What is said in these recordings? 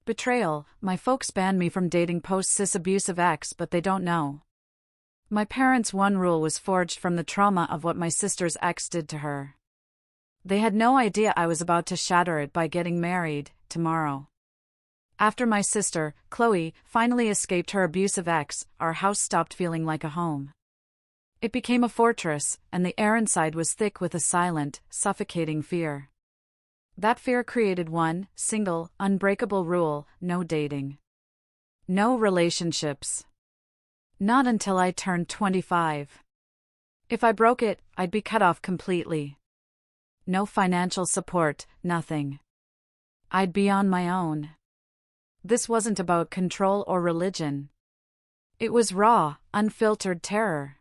Betrayal. My folks banned me from dating post-cis abusive ex, but they don't know. My parents' one rule was forged from the trauma of what my sister's ex did to her. They had no idea I was about to shatter it by getting married tomorrow. After my sister, Chloe, finally escaped her abusive ex, our house stopped feeling like a home. It became a fortress, and the air inside was thick with a silent, suffocating fear. That fear created one single, unbreakable rule: no dating. No relationships. Not until I turned 25. If I broke it, I'd be cut off completely. No financial support, nothing. I'd be on my own. This wasn't about control or religion. It was raw, unfiltered terror.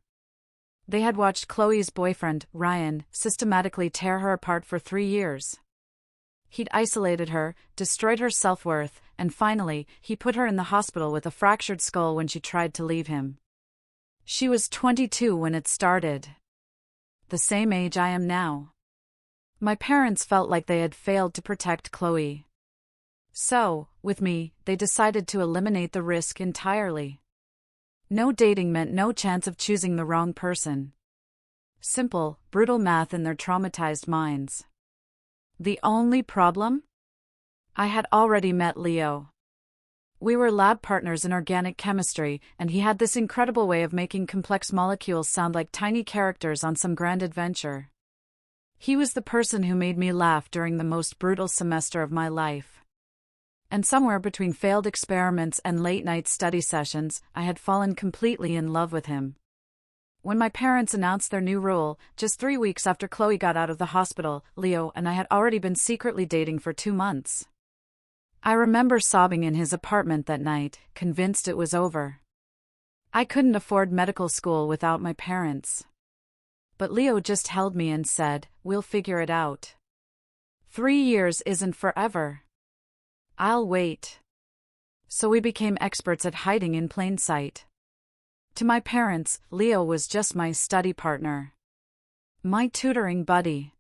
They had watched Chloe's boyfriend, Ryan, systematically tear her apart for 3 years. He'd isolated her, destroyed her self-worth, and finally, he put her in the hospital with a fractured skull when she tried to leave him. She was 22 when it started. The same age I am now. My parents felt like they had failed to protect Chloe. So, with me, they decided to eliminate the risk entirely. No dating meant no chance of choosing the wrong person. Simple, brutal math in their traumatized minds. The only problem? I had already met Leo. We were lab partners in organic chemistry, and he had this incredible way of making complex molecules sound like tiny characters on some grand adventure. He was the person who made me laugh during the most brutal semester of my life. And somewhere between failed experiments and late-night study sessions, I had fallen completely in love with him. When my parents announced their new rule, just 3 weeks after Chloe got out of the hospital, Leo and I had already been secretly dating for 2 months. I remember sobbing in his apartment that night, convinced it was over. I couldn't afford medical school without my parents. But Leo just held me and said, "We'll figure it out. 3 years isn't forever. I'll wait." So we became experts at hiding in plain sight. To my parents, Leo was just my study partner. My tutoring buddy.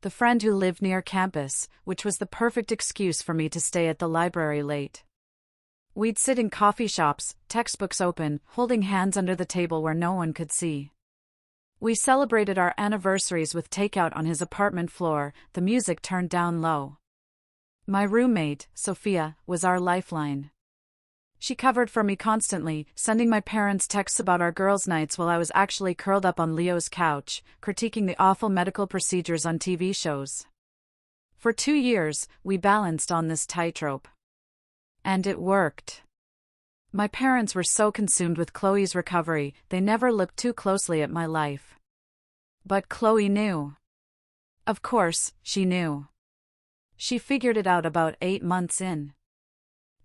The friend who lived near campus, which was the perfect excuse for me to stay at the library late. We'd sit in coffee shops, textbooks open, holding hands under the table where no one could see. We celebrated our anniversaries with takeout on his apartment floor, the music turned down low. My roommate, Sophia, was our lifeline. She covered for me constantly, sending my parents texts about our girls' nights while I was actually curled up on Leo's couch, critiquing the awful medical procedures on TV shows. For 2 years, we balanced on this tightrope. And it worked. My parents were so consumed with Chloe's recovery, they never looked too closely at my life. But Chloe knew. Of course, she knew. She figured it out about 8 months in.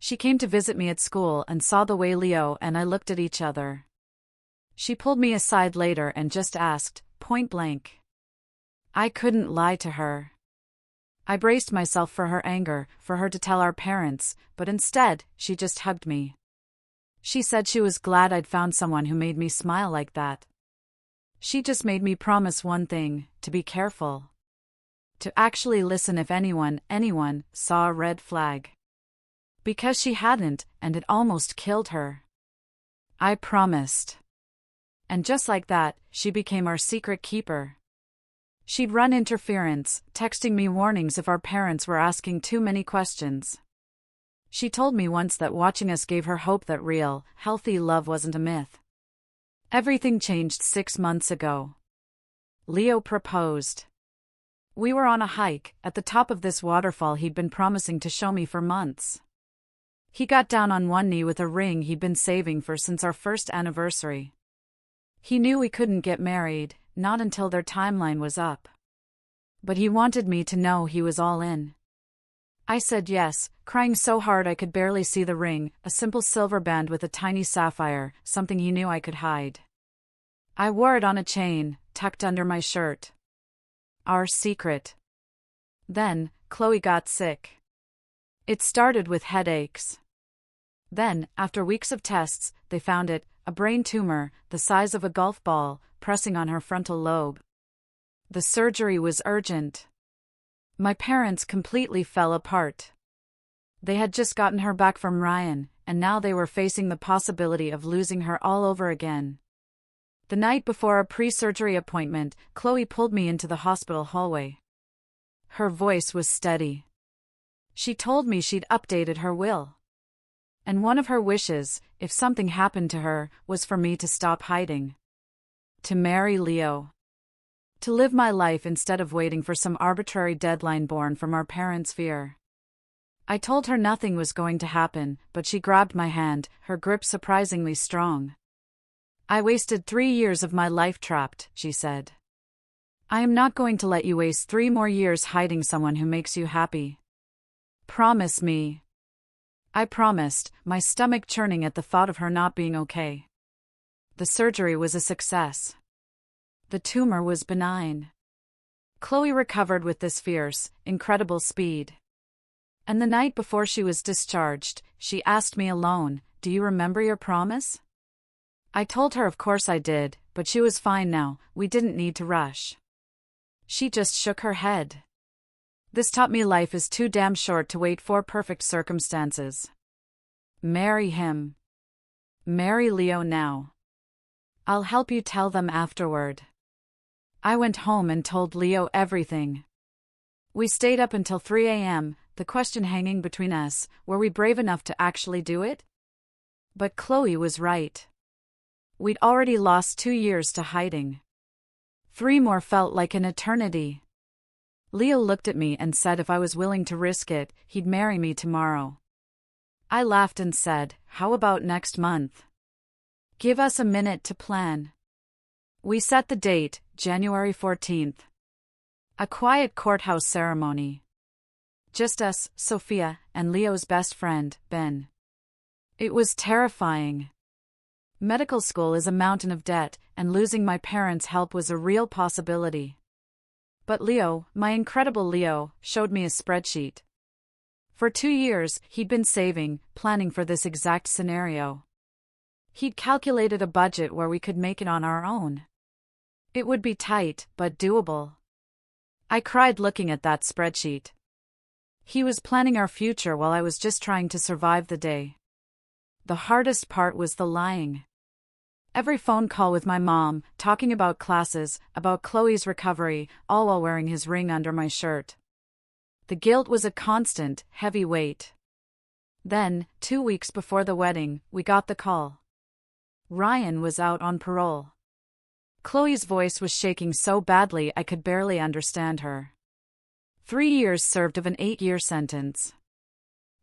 She came to visit me at school and saw the way Leo and I looked at each other. She pulled me aside later and just asked, point blank. I couldn't lie to her. I braced myself for her anger, for her to tell our parents, but instead, she just hugged me. She said she was glad I'd found someone who made me smile like that. She just made me promise one thing: to be careful. To actually listen if anyone saw a red flag. Because she hadn't, and it almost killed her. I promised. And just like that, she became our secret keeper. She'd run interference, texting me warnings if our parents were asking too many questions. She told me once that watching us gave her hope that real, healthy love wasn't a myth. Everything changed 6 months ago. Leo proposed. We were on a hike, at the top of this waterfall he'd been promising to show me for months. He got down on one knee with a ring he'd been saving for since our first anniversary. He knew we couldn't get married, not until their timeline was up. But he wanted me to know he was all in. I said yes, crying so hard I could barely see the ring, a simple silver band with a tiny sapphire, something he knew I could hide. I wore it on a chain, tucked under my shirt. Our secret. Then, Chloe got sick. It started with headaches. Then, after weeks of tests, they found it, a brain tumor, the size of a golf ball, pressing on her frontal lobe. The surgery was urgent. My parents completely fell apart. They had just gotten her back from Ryan, and now they were facing the possibility of losing her all over again. The night before our pre-surgery appointment, Chloe pulled me into the hospital hallway. Her voice was steady. She told me she'd updated her will. And one of her wishes, if something happened to her, was for me to stop hiding. To marry Leo. To live my life instead of waiting for some arbitrary deadline born from our parents' fear. I told her nothing was going to happen, but she grabbed my hand, her grip surprisingly strong. I wasted 3 years of my life trapped, she said. I am not going to let you waste 3 more years hiding someone who makes you happy. Promise me. I promised, my stomach churning at the thought of her not being okay. The surgery was a success. The tumor was benign. Chloe recovered with this fierce, incredible speed. And the night before she was discharged, she asked me alone, "Do you remember your promise?" I told her of course I did, but she was fine now, we didn't need to rush. She just shook her head. This taught me life is too damn short to wait for perfect circumstances. Marry him. Marry Leo now. I'll help you tell them afterward. I went home and told Leo everything. We stayed up until 3 a.m., the question hanging between us, were we brave enough to actually do it? But Chloe was right. We'd already lost 2 years to hiding. 3 more felt like an eternity. Leo looked at me and said if I was willing to risk it, he'd marry me tomorrow. I laughed and said, "How about next month? Give us a minute to plan." We set the date, January 14th. A quiet courthouse ceremony. Just us, Sophia, and Leo's best friend, Ben. It was terrifying. Medical school is a mountain of debt, and losing my parents' help was a real possibility. But Leo, my incredible Leo, showed me a spreadsheet. For 2 years, he'd been saving, planning for this exact scenario. He'd calculated a budget where we could make it on our own. It would be tight, but doable. I cried looking at that spreadsheet. He was planning our future while I was just trying to survive the day. The hardest part was the lying. Every phone call with my mom, talking about classes, about Chloe's recovery, all while wearing his ring under my shirt. The guilt was a constant, heavy weight. Then, 2 weeks before the wedding, we got the call. Ryan was out on parole. Chloe's voice was shaking so badly I could barely understand her. 3 years served of an 8-year sentence.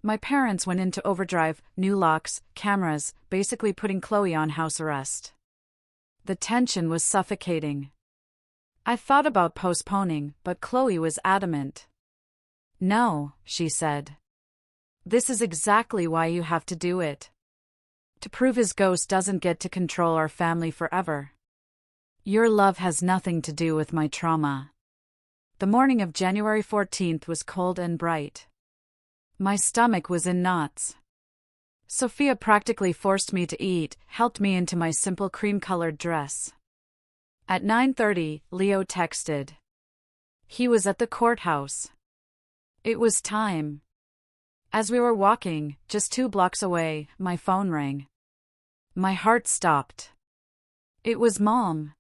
My parents went into overdrive, new locks, cameras, basically putting Chloe on house arrest. The tension was suffocating. I thought about postponing, but Chloe was adamant. "No," she said. "This is exactly why you have to do it. To prove his ghost doesn't get to control our family forever. Your love has nothing to do with my trauma." The morning of January 14th was cold and bright. My stomach was in knots. Sophia practically forced me to eat, helped me into my simple cream-colored dress. At 9:30, Leo texted. He was at the courthouse. It was time. As we were walking, just 2 blocks away, my phone rang. My heart stopped. It was Mom.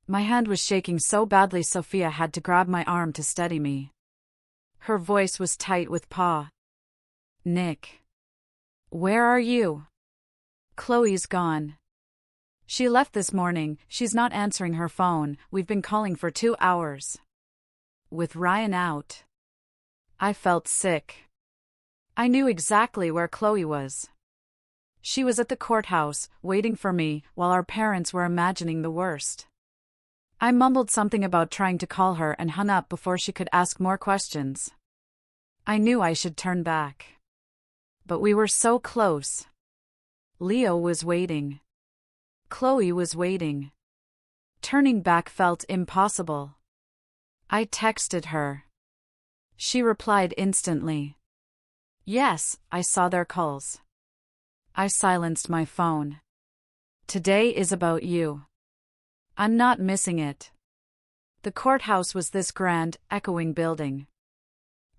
My hand was shaking so badly Sophia had to grab my arm to steady me. Her voice was tight with paw. "Nick. Where are you?" "Chloe's gone. She left this morning, she's not answering her phone, we've been calling for 2 hours. With Ryan out." I felt sick. I knew exactly where Chloe was. She was at the courthouse, waiting for me, while our parents were imagining the worst. I mumbled something about trying to call her and hung up before she could ask more questions. I knew I should turn back. But we were so close. Leo was waiting. Chloe was waiting. Turning back felt impossible. I texted her. She replied instantly. Yes, I saw their calls. I silenced my phone. Today is about you. I'm not missing it. The courthouse was this grand, echoing building.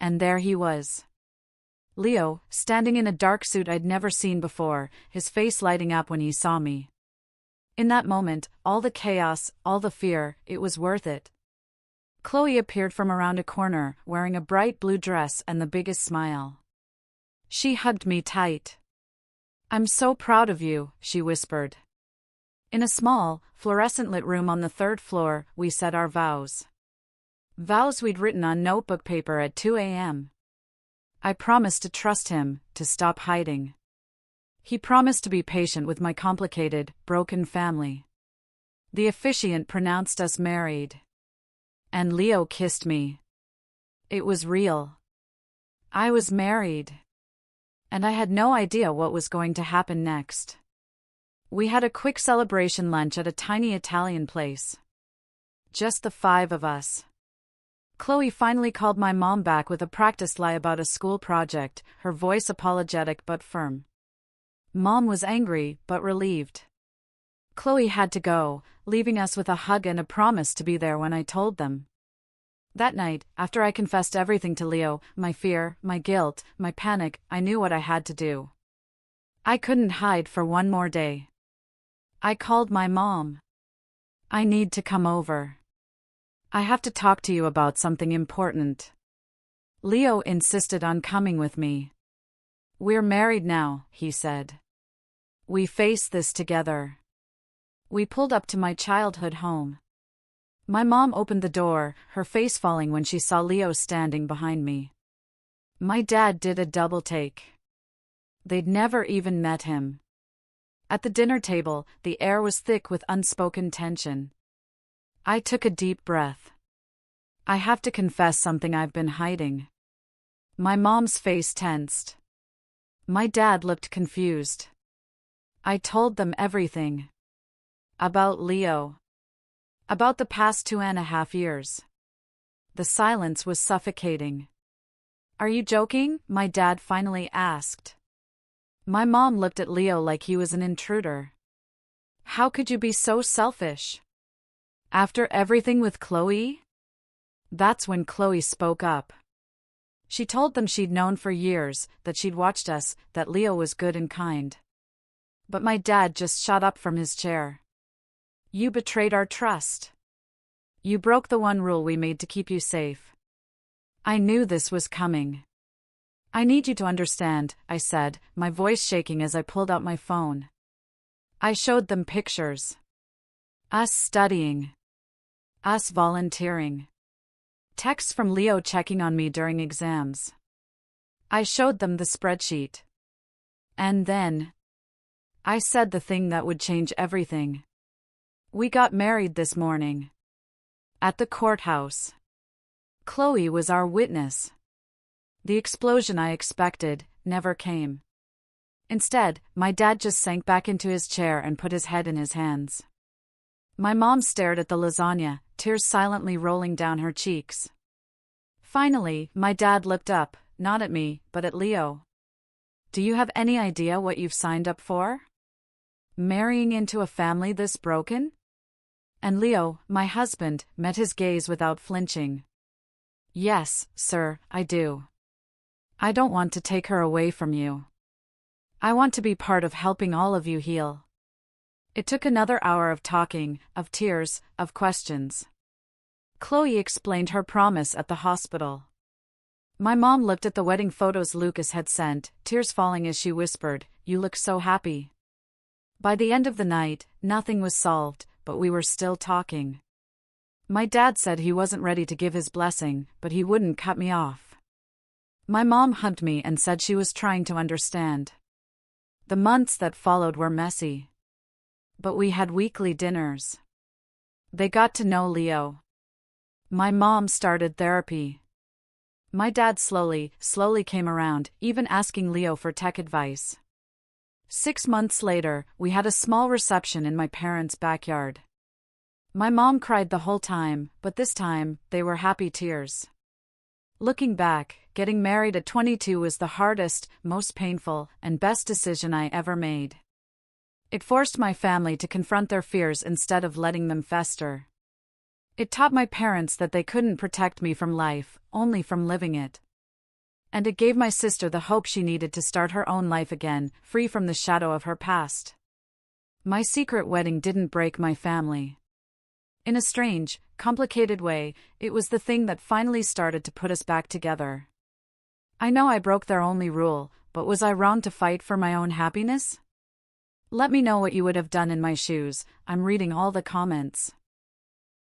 And there he was. Leo, standing in a dark suit I'd never seen before, his face lighting up when he saw me. In that moment, all the chaos, all the fear, it was worth it. Chloe appeared from around a corner, wearing a bright blue dress and the biggest smile. She hugged me tight. "I'm so proud of you," she whispered. In a small, fluorescent-lit room on the third floor, we said our vows. Vows we'd written on notebook paper at 2 a.m. I promised to trust him, to stop hiding. He promised to be patient with my complicated, broken family. The officiant pronounced us married. And Leo kissed me. It was real. I was married. And I had no idea what was going to happen next. We had a quick celebration lunch at a tiny Italian place. Just the 5 of us. Chloe finally called my mom back with a practice lie about a school project, her voice apologetic but firm. Mom was angry, but relieved. Chloe had to go, leaving us with a hug and a promise to be there when I told them. That night, after I confessed everything to Leo, my fear, my guilt, my panic, I knew what I had to do. I couldn't hide for one more day. I called my mom. "I need to come over. I have to talk to you about something important." Leo insisted on coming with me. "We're married now," he said. "We face this together." We pulled up to my childhood home. My mom opened the door, her face falling when she saw Leo standing behind me. My dad did a double take. They'd never even met him. At the dinner table, the air was thick with unspoken tension. I took a deep breath. I have to confess something I've been hiding. My mom's face tensed. My dad looked confused. I told them everything. About Leo. About the past 2.5 years. The silence was suffocating. "Are you joking?" my dad finally asked. My mom looked at Leo like he was an intruder. "How could you be so selfish? After everything with Chloe?" That's when Chloe spoke up. She told them she'd known for years, that she'd watched us, that Leo was good and kind. But my dad just shot up from his chair. "You betrayed our trust. You broke the one rule we made to keep you safe." I knew this was coming. "I need you to understand," I said, my voice shaking as I pulled out my phone. I showed them pictures. Us studying. Us volunteering. Texts from Leo checking on me during exams. I showed them the spreadsheet. And then I said the thing that would change everything. We got married this morning. At the courthouse. Chloe was our witness. The explosion I expected never came. Instead, my dad just sank back into his chair and put his head in his hands. My mom stared at the lasagna, tears silently rolling down her cheeks. Finally, my dad looked up, not at me, but at Leo. "Do you have any idea what you've signed up for? Marrying into a family this broken?" And Leo, my husband, met his gaze without flinching. "Yes, sir, I do. I don't want to take her away from you. I want to be part of helping all of you heal." It took another hour of talking, of tears, of questions. Chloe explained her promise at the hospital. My mom looked at the wedding photos Lucas had sent, tears falling as she whispered, "You look so happy." By the end of the night, nothing was solved, but we were still talking. My dad said he wasn't ready to give his blessing, but he wouldn't cut me off. My mom hugged me and said she was trying to understand. The months that followed were messy. But we had weekly dinners. They got to know Leo. My mom started therapy. My dad slowly came around, even asking Leo for tech advice. 6 months later, we had a small reception in my parents' backyard. My mom cried the whole time, but this time, they were happy tears. Looking back, getting married at 22 was the hardest, most painful, and best decision I ever made. It forced my family to confront their fears instead of letting them fester. It taught my parents that they couldn't protect me from life, only from living it. And it gave my sister the hope she needed to start her own life again, free from the shadow of her past. My secret wedding didn't break my family. In a strange, complicated way, it was the thing that finally started to put us back together. I know I broke their only rule, but was I wrong to fight for my own happiness? Let me know what you would have done in my shoes. I'm reading all the comments.